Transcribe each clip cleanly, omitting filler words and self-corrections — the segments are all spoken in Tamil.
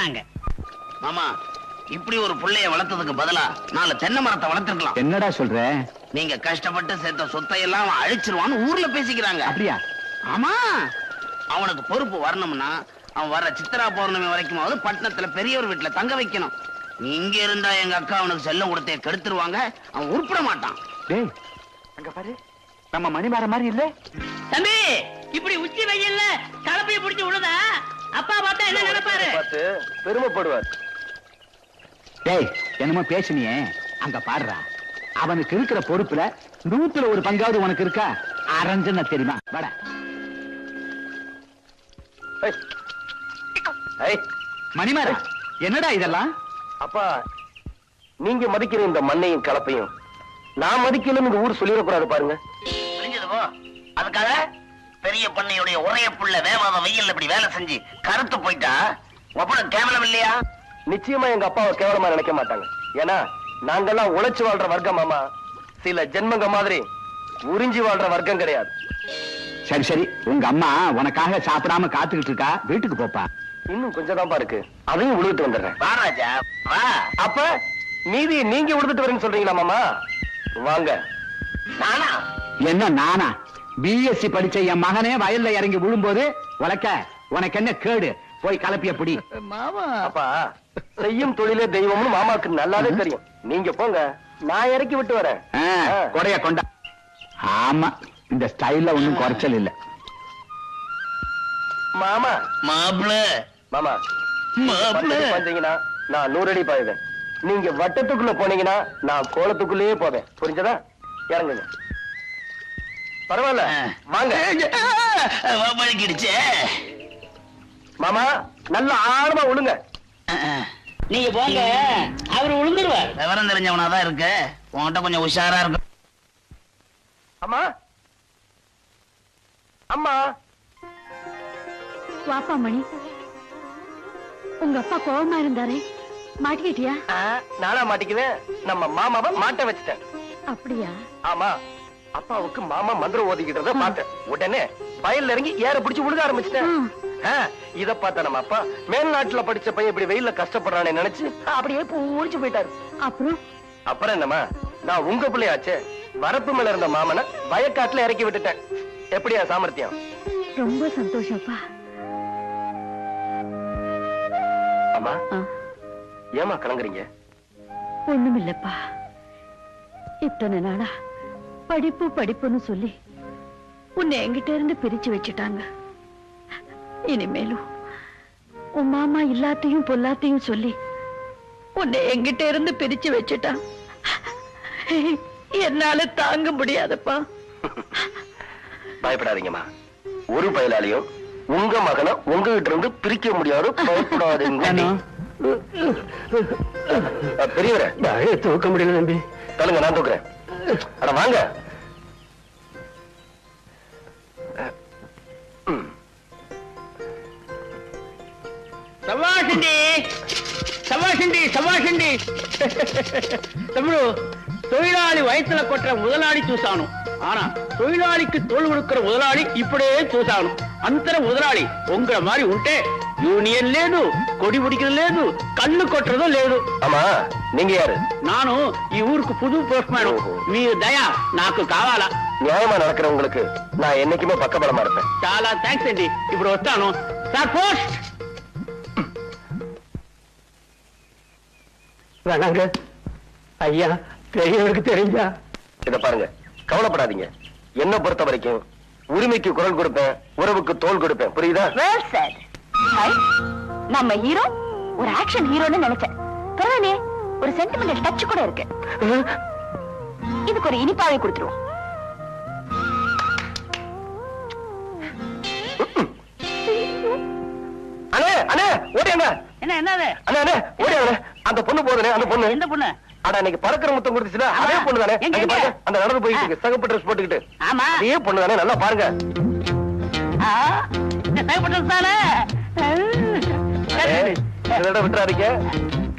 நாங்க மாமா இப்படி ஒரு புள்ளைய வளர்த்ததுக்கு பதிலா 4 தென்னை மரத்தை வளர்த்துக்கலாம். என்னடா சொல்ற? நீங்க கஷ்டப்பட்டு சேர்த்த சொத்தை எல்லாம் அழிச்சிருவான்னு ஊர்ல பேசிக்கிறாங்க. அப்படியா? ஆமா, அவனுக்கு பொறுப்பு வரணும்னா அவன் வர சித்ரா பௌர்ணமி வரைக்குமாவது பட்டணத்துல பெரியவர் வீட்டுல தங்க வைக்கணும். இங்க இருந்தா எங்க அக்கா அவனுக்கு செல்லம் கொடுத்தே கெடுத்துருவாங்க. அவன் உருப்பிட மாட்டான். டேய் அங்க பாரு, நம்ம மணிமாற மாதிரி இல்ல? தம்பி, இப்படி உச்சி வெயில்ல கலப்பைய பிடிச்சு விழுதா அப்பா பார்த்தா என்ன நினைப்பாரு? பெருமைப்படுவார். டேய் என்னமோ பேசுனியே, அங்க பாடுறா. அவனுக்கு இருக்கிற பொறுப்புல 100ல 1 பங்காவது உனக்கு இருக்கா? அரஞ்சன தெரியுமா? வாடா. மணிமாரா, என்னடா இதெல்லாம்? அப்பா, நீங்க மதிக்கிற இந்த மண்ணையும் கலப்பையும் நான் மதிக்கலன்னு இந்த ஊர் சொல்லிடக்கூடாது பாருங்க. புரிஞ்சது போ. அதுக்காக பெரிய பண்ணையுடைய ஒரே புள்ள வேவாத வெயில் இப்படி வேலை செஞ்சு கருத்து போயிட்டா ஒப்பட கேவலம் இல்லையா? நிச்சயமா எங்க அப்பாவை கேவலமா நினைக்க மாட்டாங்க. ஏன்னா நாங்கெல்லாம் உழைச்சு வாழ்ற வர்க்கம். மாமா, சில ஜென்மங்க மாதிரி உறிஞ்சி வாழ்ற வர்க்கம் கிடையாது. சரி சரி, உங்க அம்மா உனக்காக சாப்பிடாம காத்துக்கிட்டு இருக்கா. வீட்டுக்கு போப்பா. இன்னும் கொஞ்சம் தான்ப்பா இருக்கு, அதையும் உழுதுட்டு வந்துடுறேன். வா ராஜா வா. அப்ப மீதி நீங்க உழுதுட்டு வரேன்னு சொல்றீங்களா மாமா? வாங்க. நானா? என்ன நானா? பிஎஸ்சி படிச்ச என் மகனே வயல்ல இறங்கி விழும்போது உனக்க உனக்கு என்ன கேடு? போய் கலப்பிய பிடி. மாமா, அப்பா செய்யும் தொழிலே தெய்வம்னு மாமாக்கு நல்லாவே தெரியும். நீங்க போங்க, நான் இறக்கி விட்டு வரேன். கொடைய கொண்டா. ஆமா, இந்த ஸ்டைல்ல ஒண்ணும் குறைச்சல் இல்ல. மாமா மாப்பிள மாமா மாப்பிள வந்தீங்கன்னா நான் 100 அடி பாயுவேன். நீங்க வட்டத்துக்குள்ள போனீங்கன்னா நான் கோலத்துக்குள்ளேயே போவேன். புரிஞ்சதா? இறங்குங்க. பரவாயில்ல, வாங்க. வழுக்கிடுச்சு. மாமா நல்ல ஆழமா விழுங்க. நீங்க போங்க, அவர் விழுந்துருவார். விவரம் தெரிஞ்சவனாதான் இருக்கு. உன்கிட்ட கொஞ்சம் உஷாரா இருக்கு. அம்மா அம்மா. வாப்பா மணி, உங்க அப்பா கோவமா இருந்தாரே, மாட்டிக்கிட்டியா? நானா மாட்டிக்குவேன்? நம்ம மாமாவை மாட்ட வச்சுட்டேன். அப்படியா? ஆமா, அப்பாவுக்கு மாமா மந்திரம் ஓதிக்கிட்டத பார்த்தேன். உடனே வயல்ல இறங்கி ஏற பிடிச்சு விழுக ஆரம்பிச்சிட்டேன். இத பார்த்த நம்ம அப்பா மேல்நாட்டுல படிச்ச பையன் இப்படி வெயில்ல கஷ்டப்படுறானே நினைச்சு அப்படியே பூரிச்சு போயிட்டாரு. அப்புறம் என்னமா, நான் உங்க பிள்ளையாச்சே, வரப்பு மேல இருந்த மாமனை வயக்காட்டுல இறக்கி விட்டுட்டேன். எப்படியா சாமர்த்தியம்? ரொம்ப சந்தோஷப்பா. அம்மா, ஏமா கலங்குறீங்க? ஒண்ணுமில்லப்பா, இத்தனை நாளா படிப்பு படிப்புன்னு சொல்லி உன்னை என்கிட்ட இருந்து பிரிச்சு வச்சுட்டாங்க. இனிமேலும் உன் மாமா எல்லாத்தையும் பொல்லாத்தையும் சொல்லி உன்னை என்கிட்ட இருந்து பிரிச்சு வச்சுட்டான். என்னால தாங்க முடியாதப்பா. பயப்படாதீங்கம்மா, ஒரு பயலாலையும் உங்க மகனை உங்ககிட்ட இருந்து பிரிக்க முடியாது. பயப்படாதீங்க. பெரியவரே, தூக்க முடியல நம்பி. தலுங்க, நான் தூக்குறேன். அட வாங்க. சவாஷண்டி சவாஷண்டி சவாஷண்டி. தம்முడు தொழிலாளி வயசுல கொட்டுற முதலாளி చూసాను. ஆனா தொழிலாளிக்கு தோள் கொடுக்கிற முதலாளி இப்படியே చూసాను. అంతర முதலாளி உங்கள மாதிரி ఉంటే యూనియన్ లేదు, కొడి పిడికిది లేదు, కన్ను కొట్టறது లేదు. ஆமா, நீங்க யாரு? நானு ఈ ఊருக்கு புது போஸ்ட்மேன். మీ దయ నాకు కావాలా? நியாயமா நடக்கிறவங்களுக்கு நான் என்னைக்குமே பக்கபலமா இருப்பேன். చాలా థ్యాంక్స్ అండి. ఇప్పుడు వస్తాను సార్. పోస్ట్ வேணாங்க ஐயா, பெரியவருக்கு தெரிஞ்சா. இத பாருங்க, கவலைப்படாதீங்க. என்ன பொறுத்த வரைக்கும் உரிமைக்கு குரல் கொடுப்பேன், உறவுக்கு தோள் கொடுப்பேன். புரியுதா? நம்ம ஹீரோ ஒரு ஆக்ஷன் ஹீரோன்னு நினைச்சேன். பரவாயில்லையே, ஒரு சென்டிமெண்டல் டச் கூட இருக்கு. இதுக்கு ஒரு இனிப்பாவை கொடுத்துருவோம். அண்ணே அண்ணே ஓடியாங்க. என்ன என்னது? அண்ணே அண்ணே ஓடியாங்க. அந்த பொண்ணு போதுனே, அந்த பொண்ணு. எந்த பொண்ணு? அட, இன்னைக்கு பறக்கிற முத்தம் கொடுத்துச்சுல, அதே பொண்ணு தானே. அந்த நடந்து போயிட்டு இருக்கு, சகப்பு ட்ரெஸ் போட்டுக்கிட்டு. ஆமா, அதே பொண்ணு தானே. நல்லா பாருங்க. விட்டுறாதீங்க.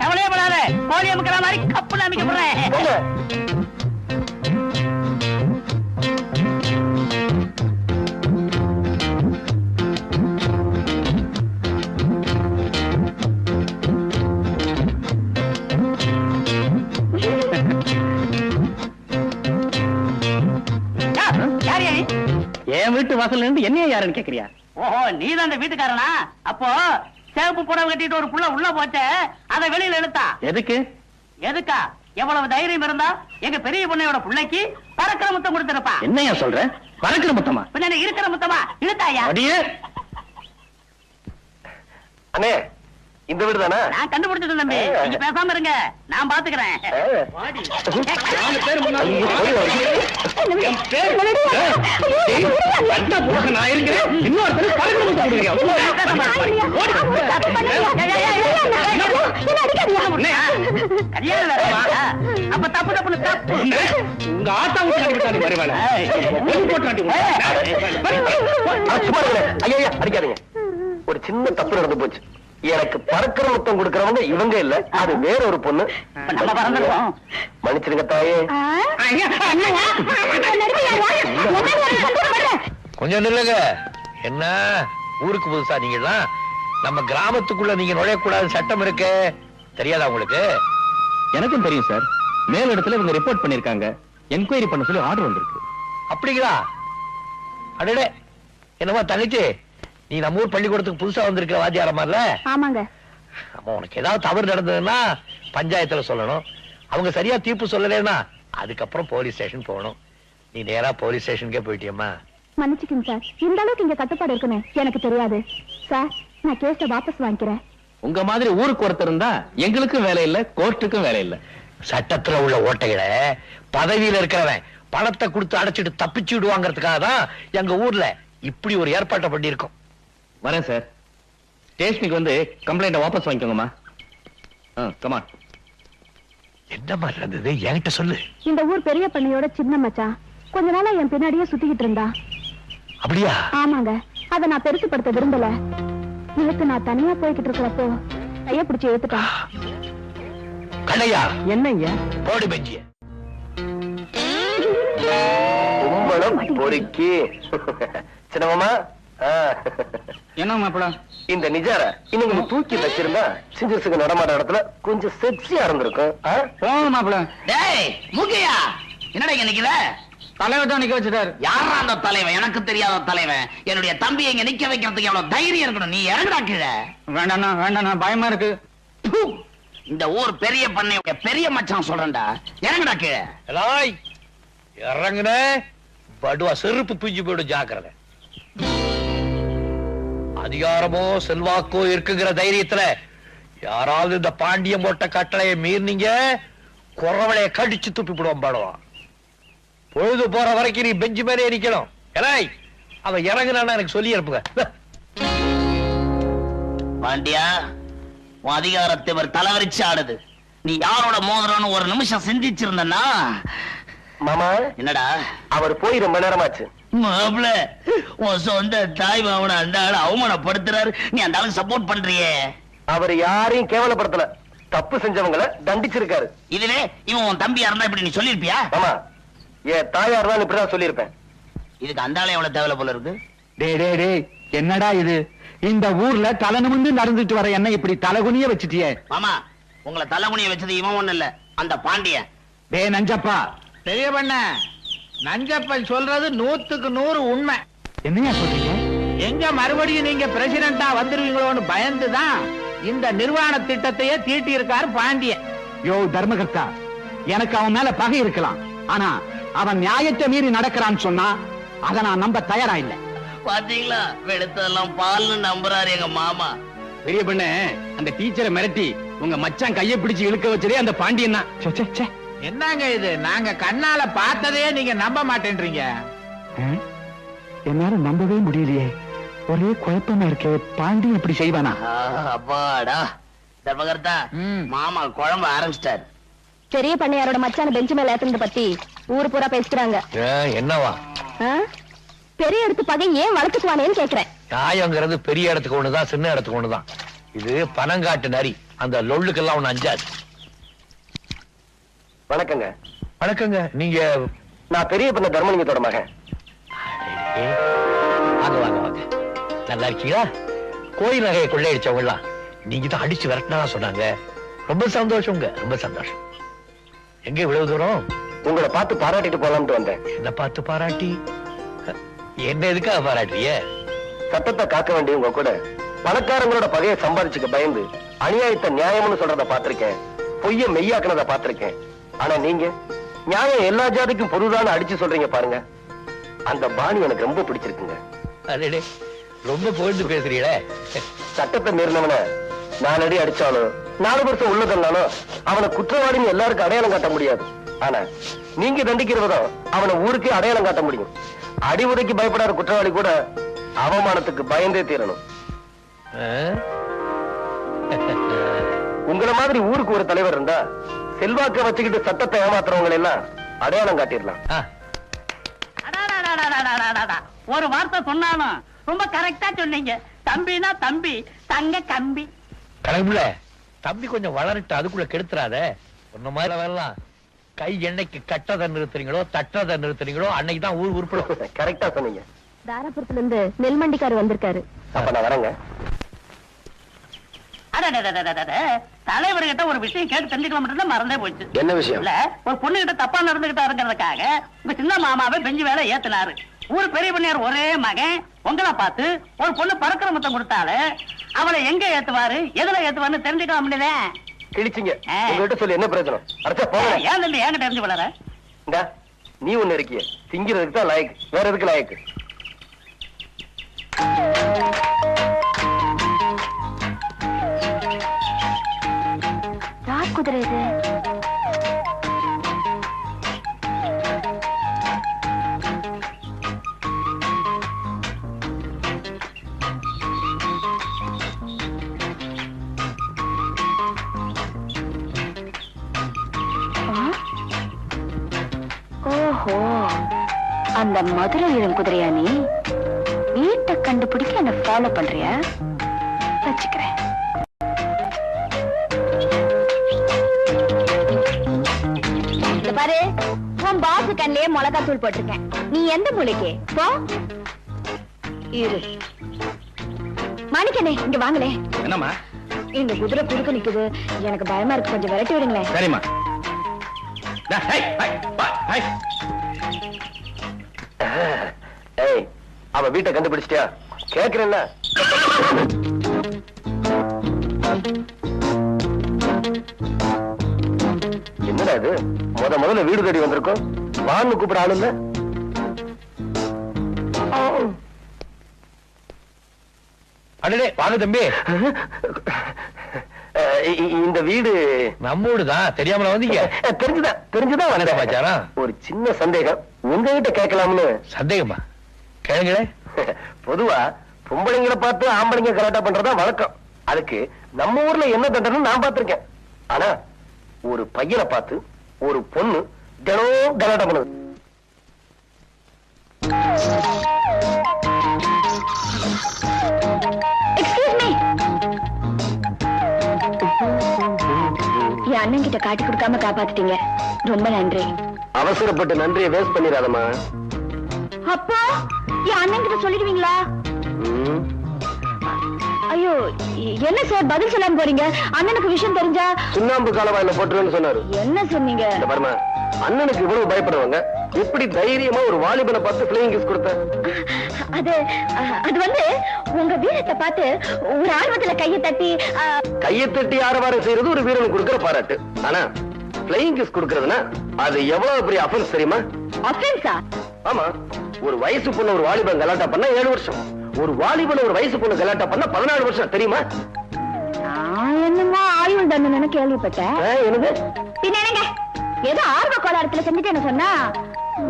கவலையே படாத, கோழி அமைக்கிற மாதிரி கப்புல அமைக்க போறேன். வாசல்ல இருந்து என்னைய யாருன்னு கேக்குறியா? ஓஹோ, நீதான் அந்த வீட்டுக்காரனா? அப்போ சேப்பு புடவை கட்டிட்டு ஒரு புள்ள உள்ள போச்சே, அதை வெளியில இழுத்தா எதுக்கு? எதுக்கா? எவ்வளவு தைரியம் இருந்தா எங்க பெரிய பொண்ணையோட பிள்ளைக்கு பறக்கிற முத்தம் கொடுத்திருப்பா. என்னையா சொல்ற? பறக்கிற முத்தமா? பின்ன இருக்கிற முத்தமா இழுத்தாயா? அடியே, அண்ணே இந்த வீடு தானே? நான் கண்டுபிடிச்சது தம்பி, நீங்க பேசாம இருங்க, நான் பாத்துக்கிறேன். நான் இருக்கிறேன். இன்னொருத்தர் பறக்கிற முத்தம் கல்யாணம் வேறவா? அப்ப தப்பு தப்புன்னு தப்பு. உங்க ஆத்தா வீட்டு வருவாங்க. ஐயா அடிக்காதீங்க. ஒரு சின்ன தப்பு நடந்து போச்சு. எனக்கு பறக்கிற முத்தம் கொடுக்கறவங்க இவங்க இல்ல, அது வேற ஒரு பொண்ணு. நம்ம பறந்துருவோம். மன்னிச்சிருங்க தாயே. கொஞ்சம் நில்லுங்க. என்ன ஊருக்கு புதுசா நீங்கலாம்? நம்ம கிராமத்துக்குள்ள நீங்க நுழையக்கூடாது சட்டம் இருக்கு, தெரியாதா உங்களுக்கு? எனக்கும் தெரியும் சார். மேல் இடத்துல இவங்க ரிப்போர்ட் பண்ணிருக்காங்க, என்கொயரி பண்ண சொல்லி ஆர்டர் வந்திருக்கு. அப்படிங்களா? அடடே, என்னமா தங்கச்சி, நீ நம்ம ஊர் பள்ளிக்கூடத்துக்கு புதுசா வந்திருக்கிற வாத்தியாரமார்ல? ஆமாங்க. அப்ப உனக்கு ஏதாவது தவறு நடந்ததுன்னா பஞ்சாயத்துல சொல்லணும். அவங்க சரியா தீர்ப்பு சொல்லலைன்னா அதுக்கப்புறம் போலீஸ் ஸ்டேஷன் போகணும். நீ நேரா போலீஸ் ஸ்டேஷனுக்கே போயிட்டியம்மா. மன்னிச்சுக்கங்க சார், இந்த அளவுக்கு இங்க கட்டுப்பாடு இருக்குன்னு எனக்கு தெரியாது சார். நான் கேஸ வாபஸ் வாங்கிக்கிறேன். உங்க மாதிரி ஊருக்கு ஒருத்தர் இருந்தா எங்களுக்கும் வேலை இல்ல, கோர்ட்டுக்கும் வேலை இல்ல. சட்டத்துல உள்ள ஓட்டைகளை பதவியில இருக்கிறவன் பணத்தை கொடுத்து அடைச்சிட்டு தப்பிச்சு விடுவாங்கிறதுக்காக தான் எங்க ஊர்ல இப்படி ஒரு ஏற்பாட்டை பண்ணியிருக்கோம். வரேன் சார். ஸ்டேஷனுக்கு வந்து கம்ப்ளைண்ட வாபஸ் வாங்கிக்கோங்கம்மா. கமான். என்ன மாதிரி இருந்தது என்கிட்ட சொல்லு. இந்த ஊர் பெரிய பண்ணையோட சின்ன மச்சான் கொஞ்ச நாளா என் பின்னாடியே சுத்திக்கிட்டு இருந்தா. அப்படியா? ஆமாங்க. அத நான் பெருசுப்படுத்த விரும்பல. நேத்து நான் தனியா போய்கிட்டு இருக்கிறப்போ கைய பிடிச்சு ஏத்துட்டான். கண்ணையா, என்னங்க போடு பெஞ்சிய. கும்பலம் பொறுக்கி சின்னமாமா. என்ன மாப்பிள? இந்த நிஜார இன்னும் தூக்கி வச்சிருந்தா சிஞ்சசுக்கு நடமாட இடத்துல கொஞ்சம் செக்ஸியா இருந்திருக்கும். போங்க மாப்பிள. டேய் மூக்கையா, என்னடா இங்க நிக்கிற? தலைவர் தான் நிக்க வச்சுட்டாரு. யாரா அந்த தலைவன்? எனக்கு தெரியாத தலைவன். என்னுடைய தம்பியை இங்க நிக்க வைக்கிறதுக்கு எவ்வளவு தைரியம் இருக்கணும். நீ இறங்குடா கீழே. வேண்டாண்ணா வேண்டாண்ணா, பயமா இருக்கு. ப்பு. இந்த ஊர் பெரிய பண்ணை பெரிய மச்சான் சொல்றேன்டா, இறங்குடா கீழே. எலாய், இறங்குன படுவா செருப்பு பிஞ்சு போயிடும், ஜாக்கிரதை. அதிகாரமோ செல்வாக்கோ இருக்குங்கிற தைரியத்துல யாராவது இந்த பாண்டியம் போட்ட கட்டளையை மீறினீங்க, குறவளைய கடிச்சு துப்பி விடுவோம் பாடுவான். பொழுது போற வரைக்கும் நீ பெஞ்சு மேலே நிக்கணும். எலாய், அவன் இறங்குனான்னா எனக்கு சொல்லி அனுப்புங்க. பாண்டியா, உன் அதிகாரத்தை ஒரு தலைவரிச்சு ஆடுது. நீ யாரோட மோதிரம்னு ஒரு நிமிஷம் சிந்திச்சிருந்தனா. மாமா, என்னடா? அவர் போய் ரொம்ப நேரமாச்சு. மாப்ள, உன் சொந்த தாய் மாவன அந்த ஆளு அவமானப்படுத்துறாரு, நீ அந்த ஆளுக்கு சப்போர்ட் பண்றியே. அவர் யாரையும் கேவலப்படுத்தல, தப்பு செஞ்சவங்களை தண்டிச்சிருக்காரு. இதுவே இவன் உன் தம்பியா இருந்தா இப்படி நீ சொல்லிருப்பியா? ஆமா, என் தாயார் தான் இப்படிதான் சொல்லியிருப்பேன். இதுக்கு அந்த ஆளு எவ்வளவு தேவை போல இருக்கு. டே என்னடா இது? இந்த ஊர்ல தலை நிமிர்ந்து நடந்துட்டு வர என்ன இப்படி தலைகுனிய வச்சுட்டியே? மாமா, உங்களை தலைகுனிய வச்சது இவன் ஒண்ணு இல்ல, அந்த பாண்டியன். டே நஞ்சப்பா. பெரிய பண்ண, நஞ்சப்பன் சொல்றது 100க்கு 100 உண்மை. என்னையா சொல்றீங்க? எங்க மறுபடியும் நீங்க பிரசிடண்டா வந்துருவீங்களோன்னு பயந்துதான் இந்த நிர்வாண திட்டத்தையே தீட்டி இருக்காரு பாண்டியன். யோ தர்மகர்த்தா, எனக்கு அவன் மேல பகை இருக்கலாம், ஆனா அவன் நியாயத்தை மீறி நடக்கிறான்னு சொன்னா அதை நான் நம்ப தயாரா இல்ல. பாத்தீங்களா, வெளுத்தெல்லாம் பால்னு நம்புறாரு எங்க மாமா. பெரிய பண்ண, அந்த டீச்சரை மிரட்டி உங்க மச்சான் கையை பிடிச்சு இழுக்க வச்சதே அந்த பாண்டியன் தான். என்னங்க இது? நாங்க கண்ணால பார்த்ததே நீங்க நம்ப மாட்டேன்றீங்க. என்னால நம்பவே முடியலையே, ஒரே குழப்பமா இருக்கே. பாண்டியன் இப்படி செய்வானா? அப்பாடா, தர்மகர்த்தா, மாமா குழம்பு ஆரம்பிச்சிட்டாரு. பெரிய பண்ணையாரோட மச்சான பெஞ்சு மேல ஏத்துனத பத்தி ஊரு பூரா பேசுறாங்க. என்னவா? பெரிய இடத்து பகை ஏன் வளர்த்துக்குவானேன்னு கேக்குறேன். நியாயங்கிறது பெரிய இடத்துக்கு ஒண்ணுதான், சின்ன இடத்துக்கு ஒண்ணுதான். இது பனங்காட்டு நரி, அந்த லொள்ளுக்கெல்லாம் ஒண்ணு அஞ்சாது. வணக்கங்க. வணக்கங்க. நீங்க? நான் பெரிய பண்ண தர்மலிங்கத்தோட மகன். வாங்க வாங்க வாங்க, நல்லா இருக்கீங்களா? கோயில் நகையை கொள்ளையடிச்சவங்கலாம் நீங்க தான் அடிச்சு விரட்டினா சொன்னாங்க. ரொம்ப சந்தோஷங்க, ரொம்ப சந்தோஷம். எங்க இவ்வளவு தூரம்? உங்களை பார்த்து பாராட்டிட்டு போலாம்னு வந்தேன். என்ன பார்த்து பாராட்டி? என்ன எதுக்காக பாராட்டுறிய? சட்டத்தை காக்க வேண்டியவங்க கூட பணக்காரங்களோட பகையை சம்பாதிச்சுக்க பயந்து அநியாயத்தை நியாயம்னு சொல்றத பாத்திருக்கேன், பொய்ய மெய்யாக்குனத பாத்திருக்கேன். ஆனா நீங்க நியாயம் எல்லா ஜாதிக்கும் பொதுதான அடிச்சு சொல்றீங்க பாருங்க, அந்த பாணி எனக்கு ரொம்ப பிடிச்சிருக்குங்க. அடடே, ரொம்ப புகழ்ந்து பேசுறீங்களே. சட்டத்தை மீறினவனை 4 அடி அடிச்சாலும் 4 வருஷம் உள்ள தந்தாலும் அவனை குற்றவாளின்னு எல்லாருக்கும் அடையாளம் காட்ட முடியாது. ஆனா நீங்க தண்டிக்கிறவதான் அவனை ஊருக்கே அடையாளம் காட்ட முடியும். அடி உதைக்கு பயப்படாத குற்றவாளி கூட அவமானத்துக்கு பயந்தே தீரணும். உங்கள மாதிரி ஊருக்கு ஒரு தலைவர் இருந்தா செல்வாக்க வச்சுக்கிட்டு சட்டத்தை ஏமாத்துறவங்க எல்லாம் அடையாளம் காட்டிடலாம். ஒரு வார்த்தை சொன்னாலும் ரொம்ப கரெக்டா சொன்னீங்க. தம்பினா தம்பி, தங்க கம்பி. கணக்குல தம்பி கொஞ்சம் வளரட்டு, அதுக்குள்ள கெடுத்துறாத. ஒன்ன மாதிரி வரலாம். கை எண்ணெய்க்கு கட்டதை நிறுத்துறீங்களோ தட்டதை நிறுத்துறீங்களோ அன்னைக்கு தான் ஊர் உருப்படும். கரெக்டா சொன்னீங்க. தாராபுரத்துல இருந்து நெல்மண்டிக்காரு வந்திருக்காரு. அப்ப நான் வரேங்க. தலைவர்கிட்ட ஒரு விஷயம் கேட்டு தெரிஞ்சுக்கலாம் மறந்தே போச்சு. என்ன விஷயம்? இல்ல, ஒரு பொண்ணு கிட்ட தப்பா நடந்துகிட்டாருங்கிறதுக்காக உங்க சின்ன மாமாவை பெஞ்சு வேலை ஏத்துனாரு. ஊர் பெரிய பண்ணியார் ஒரே மகன் உங்களை பார்த்து ஒரு பொண்ணு பறக்கிற முத்தம் கொடுத்தாலே அவளை எங்க ஏத்துவாரு எதுல ஏத்துவாருன்னு தெரிஞ்சுக்கலாம் முடியல. கிழிச்சிங்க. உங்ககிட்ட சொல்லி என்ன பிரயோஜனம்? அடுத்த போங்க. ஏன் தம்பி என்கிட்ட தெரிஞ்சு வளர? இந்தா நீ ஒண்ணு இருக்கிய, திங்கிறதுக்கு தான் லாயக்கு, வேற எதுக்கு லாயக்கு? யார் குதிரை இது? ஓஹோ, அந்த மதுரை இளம் குதிரையா நீ? வீட்டை கண்டுபிடிக்க என்ன ஃபாலோ பண்றியா? வச்சுக்கிறேன். பாரு, உன் பாசு கண்ணிலே மிளகா தூள் போட்டிருக்கேன். நீ எந்த மூளைக்கு போ. இரு மாணிக்கனே, இங்க வாங்களே. என்னம்மா? இந்த குதிரை குறுக்க நிக்குது, எனக்கு பயமா இருக்கு, கொஞ்சம் விரட்டி விடுங்களேன். சரிம்மா. ஏய், அவ வீட்டை கண்டுபிடிச்சிட்டியா? கேக்குறேன்ல. என்னடா இது, முதல்ல வீடு தேடி வந்திருக்கோம், வான்னு கூப்பிட ஆளு இல்ல. அடடே வாங்க தம்பி. இந்த வீடு நம்ம வீடுதான். தெரியாமல வந்தீங்க? தெரிஞ்சுதான் வந்தேன் பாச்சாரா. ஒரு சின்ன சந்தேகம் உங்ககிட்ட கேட்கலாம்னு. சந்தேகமா? கேளுங்களே. பொதுவா பொம்பளைங்களை பார்த்து ஆம்பளைங்க கலாட்டா பண்றதா வழக்கம். அதுக்கு நம்ம ஊர்ல என்ன தண்டனை நான் பார்த்திருக்கேன். ஆனா ஒரு பையனை பார்த்து ஒரு பொண்ணு தினம் கலாட்டா பண்ணுது. என் அண்ணன் கிட்ட காட்டி கொடுக்காம காப்பாத்திட்டீங்க, ரொம்ப நன்றி. அவசரப்பட்டு நன்றியை வேஸ்ட் பண்ணிடாதம்மா. அப்பா, என் அண்ணன் கிட்ட சொல்லிடுவீங்களா? ஐயோ, என்ன சார் பதில் சொல்லாம போறீங்க? அண்ணனுக்கு விஷயம் தெரிஞ்சா சுண்ணாம்பு காலவாயில போட்டுருவேன்னு சொன்னாரு. என்ன சொன்னீங்க? பாருமா, அண்ணனுக்கு இவ்வளவு பயப்படுவாங்க, எப்படி தைரியமா ஒரு வாலிபனை பார்த்து பிளேயிங் கிஸ் கொடுத்த? அது வந்து உங்க வீரத்தை பார்த்து ஒரு ஆர்வத்துல கையை தட்டி ஆரவாரம் செய்யறது ஒரு வீரனுக்கு கொடுக்கிற பாராட்டு. ஆனா பிளேயிங் கிஸ் கொடுக்கறதுனா அது எவ்வளவு பெரிய அஃபென்ஸ் தெரியுமா? அஃபென்ஸா? ஆமா, ஒரு வயசு பொண்ணு ஒரு வாலிபன் கலாட்டா பண்ணா 7 வருஷம், ஒரு வாலிபன் ஒரு வயசு பொண்ணு கலாட்டா பண்ணா 14 வருஷம், தெரியுமா? என்னமோ ஆயுள் தண்டனை கேள்விப்பட்டேன். என்னது? பின்ன ஏதோ ஆர்வ கோளாறுல செஞ்சுட்டேன்னு சொன்னா?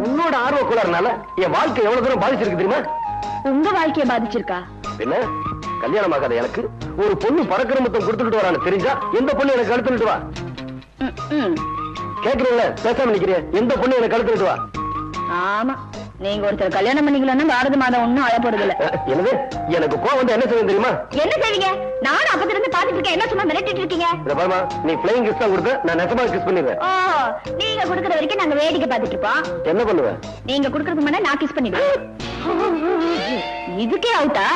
உன்னோட ஆர்வ கோளாறுனால என் வாழ்க்கை எவ்வளவு தூரம் பாதிச்சிருக்கு தெரியுமா? உங்க வாழ்க்கையை பாதிச்சிருக்கா? என்ன, கல்யாணம் ஆகாத எனக்கு ஒரு பொண்ணு பறக்கிற முத்தம் கொடுத்துட்டு வரான்னு தெரிஞ்சா எந்த பொண்ணு எனக்கு கழுத்துட்டு வா? கேக்குறீங்களா? பேசாம நிக்கிறேன். எந்த பொண்ணு எனக்கு கழுத்துட்டு வா? ஆமா, நீங்க ஒருத்தர் கல்யாணம் பண்ணிக்கலன்னா பாரத மாதம் ஒண்ணும் அழ போறது இல்ல. என்னது? எனக்கு கோவம் வந்து என்ன செய்யும் தெரியுமா? என்ன செய்வீங்க? நானும் அப்பத்துல இருந்து பாத்துட்டு இருக்கேன், என்ன சும்மா மிரட்டிட்டு இருக்கீங்க? பாருமா, நீ பிளைங் கிஸ் தான் கொடுத்த, நான் நெசமா கிஸ் பண்ணிடுவேன். ஓ, நீங்க குடுக்கற வரைக்கும் நாங்க வேடிக்கை பாத்துட்டு இருப்போம். என்ன பண்ணுவேன்? நீங்க குடுக்கறதுக்கு முன்னாடி நான் கிஸ் பண்ணிடுவேன். இதுக்கே அவுட்டா?